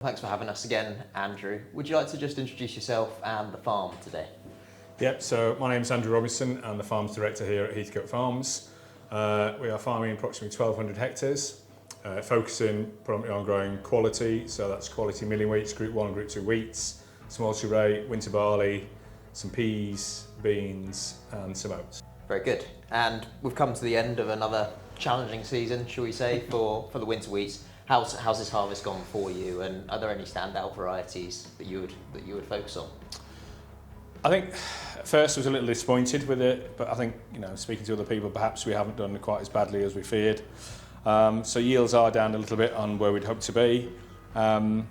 Thanks for having us again, Andrew. Would you like to just introduce yourself and the farm today? Yep, so my name is Andrew Robinson. I'm the Farms Director here at Heathcote Farms. We are farming approximately 1,200 hectares, focusing predominantly on growing quality, so that's quality milling wheats, Group 1 and Group 2 wheats, some multi-rate, winter barley, some peas, beans and some oats. Very good. And we've come to the end of another challenging season, shall we say, for the winter wheats. How's this harvest gone for you, and are there any standout varieties that you would focus on? I think at first I was a little disappointed with it, but I think, speaking to other people, perhaps we haven't done quite as badly as we feared. So yields are down a little bit on where we'd hoped to be. I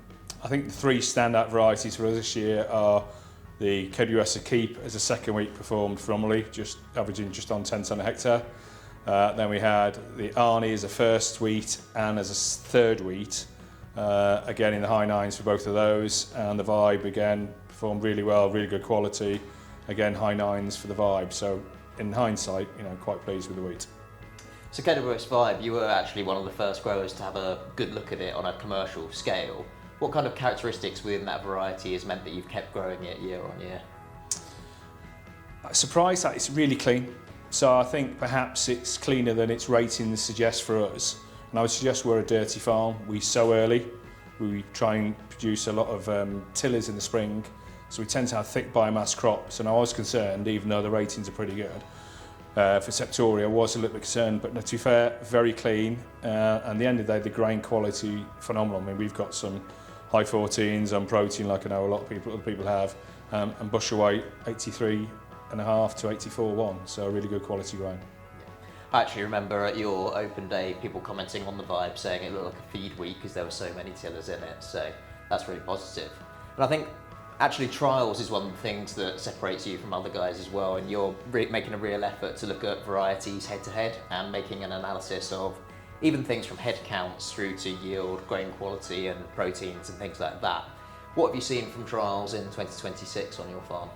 think the three standout varieties for us this year are the KWS Equipe as a second wheat performed phenomenally, just averaging just on 10 tonne a hectare. Then we had the Arnie as a first wheat and as a third wheat, again in the high nines for both of those, and the Vibe again performed really well, really good quality, again high nines for the Vibe. So in hindsight, quite pleased with the wheat. So KWS Vibe, you were actually one of the first growers to have a good look at it on a commercial scale. What kind of characteristics within that variety has meant that you've kept growing it year on year? I'm surprised that it's really clean. So I think perhaps it's cleaner than its ratings suggest for us. And I would suggest we're a dirty farm. We sow early. We try and produce a lot of tillers in the spring. So we tend to have thick biomass crops. And I was concerned, even though the ratings are pretty good, for Septoria I was a little bit concerned. But to be fair, very clean. And at the end of the day, the grain quality, phenomenal. I mean, we've got some high 14s on protein, like I know a lot of other people have. And bushel weight, 83.5 to 84.1, so a really good quality grain. I actually remember at your open day people commenting on the Vibe saying it looked like a feed wheat because there were so many tillers in it, so that's really positive. And I think actually trials is one of the things that separates you from other guys as well, and you're making a real effort to look at varieties head to head and making an analysis of even things from head counts through to yield, grain quality and proteins and things like that. What have you seen from trials in 2026 on your farm?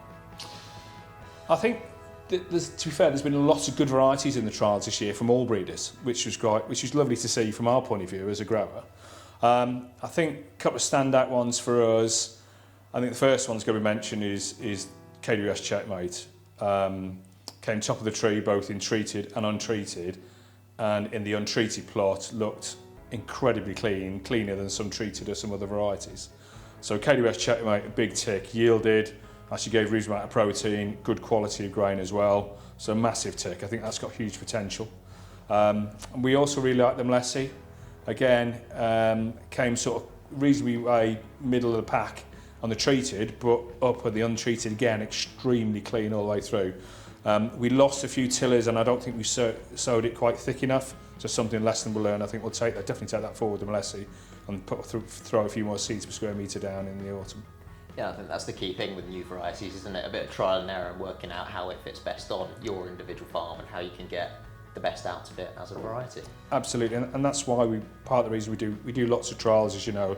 I think, to be fair, there's been lots of good varieties in the trials this year from all breeders, which was great, which was lovely to see from our point of view as a grower. I think a couple of standout ones for us. I think the first one's going to be mentioned is KWS Checkmate. Came top of the tree both in treated and untreated, and in the untreated plot looked incredibly clean, cleaner than some treated or some other varieties. So KWS Checkmate, a big tick, yielded. Actually gave a reasonable amount of protein, good quality of grain as well, so massive tick. I think that's got huge potential. And we also really like the Mlessie. Again, came sort of reasonably way middle of the pack on the treated, but up on the untreated again, extremely clean all the way through. We lost a few tillers, and I don't think we sowed it quite thick enough. So something lesson we'll learn. I think we'll definitely take that forward, the Mlessie, and throw a few more seeds per square metre down in the autumn. Yeah, I think that's the key thing with new varieties, isn't it? A bit of trial and error and working out how it fits best on your individual farm and how you can get the best out of it as a variety. Absolutely, and that's why part of the reason we do lots of trials, as you know,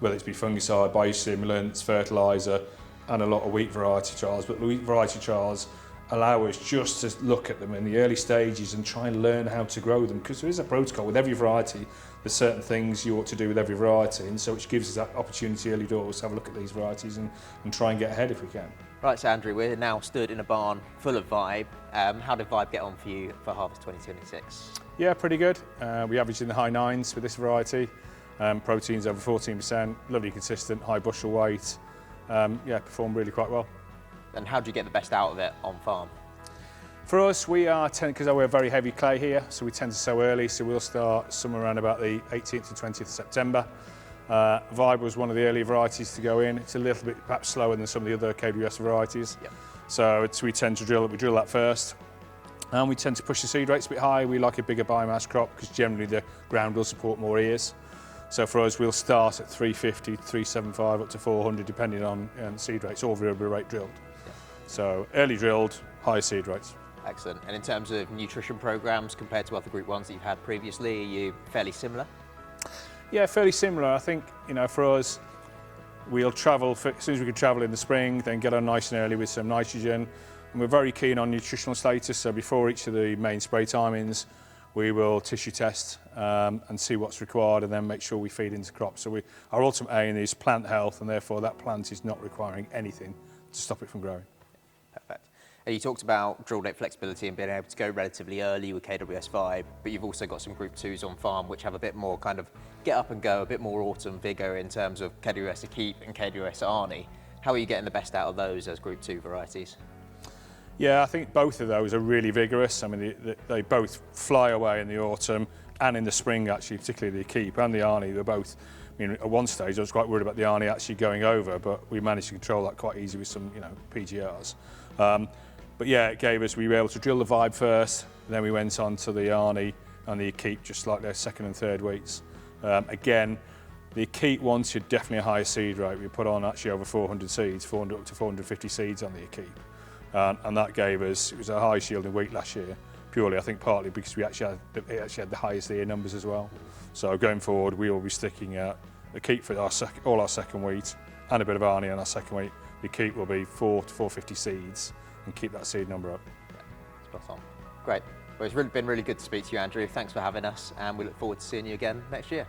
whether it's be fungicide, biostimulants, fertiliser, and a lot of wheat variety trials. But the wheat variety trials allow us just to look at them in the early stages and try and learn how to grow them, because there is a protocol with every variety. There's certain things you ought to do with every variety, and so which gives us that opportunity early doors to have a look at these varieties and try and get ahead if we can. Right, so Andrew, we're now stood in a barn full of Vibe. How did Vibe get on for you for harvest 2026? Yeah, pretty good. We averaged in the high nines with this variety. Proteins over 14%, lovely consistent, high bushel weight. Performed really quite well. And how do you get the best out of it on farm? For us, we are, because we're very heavy clay here, so we tend to sow early, so we'll start somewhere around about the 18th to 20th of September. Vibe was one of the early varieties to go in. It's a little bit perhaps slower than some of the other KWS varieties. Yep. So we tend to drill that first. And we tend to push the seed rates a bit high. We like a bigger biomass crop because generally the ground will support more ears. So for us, we'll start at 350, 375, up to 400, depending on seed rates, or variable rate drilled. Yep. So early drilled, high seed rates. Excellent. And in terms of nutrition programs compared to other Group 1s that you've had previously, are you fairly similar? Yeah, fairly similar. I think, for us, we'll travel, as soon as we can travel in the spring, then get on nice and early with some nitrogen. And we're very keen on nutritional status, so before each of the main spray timings, we will tissue test and see what's required and then make sure we feed into crops. So our ultimate aim is plant health, and therefore that plant is not requiring anything to stop it from growing. Perfect. And you talked about drill date flexibility and being able to go relatively early with KWS Vibe, but you've also got some Group 2s on farm which have a bit more kind of get up and go, a bit more autumn vigour in terms of KWS Equipe and KWS Arnie. How are you getting the best out of those as Group 2 varieties? Yeah, I think both of those are really vigorous. I mean, they both fly away in the autumn and in the spring, actually, particularly the Equipe and the Arnie. They're both, I mean, at one stage I was quite worried about the Arnie actually going over, but we managed to control that quite easy with some, PGRs. But yeah, we were able to drill the Vibe first, then we went on to the Arnie and the Equipe, just like their second and third weeks. Again, the Equipe wanted definitely a higher seed rate. We put on actually over 400 seeds, 400 up to 450 seeds on the Equipe. And that gave us, it was our highest yielding week last year, purely I think partly because it actually had the highest ear numbers as well. So going forward, we will be sticking at the Equipe for all our second wheat and a bit of Arnie on our second wheat. The Equipe will be 400 to 450 seeds and keep that seed number up. Spot on. Great. Well, it's been really good to speak to you, Andrew. Thanks for having us, and we look forward to seeing you again next year.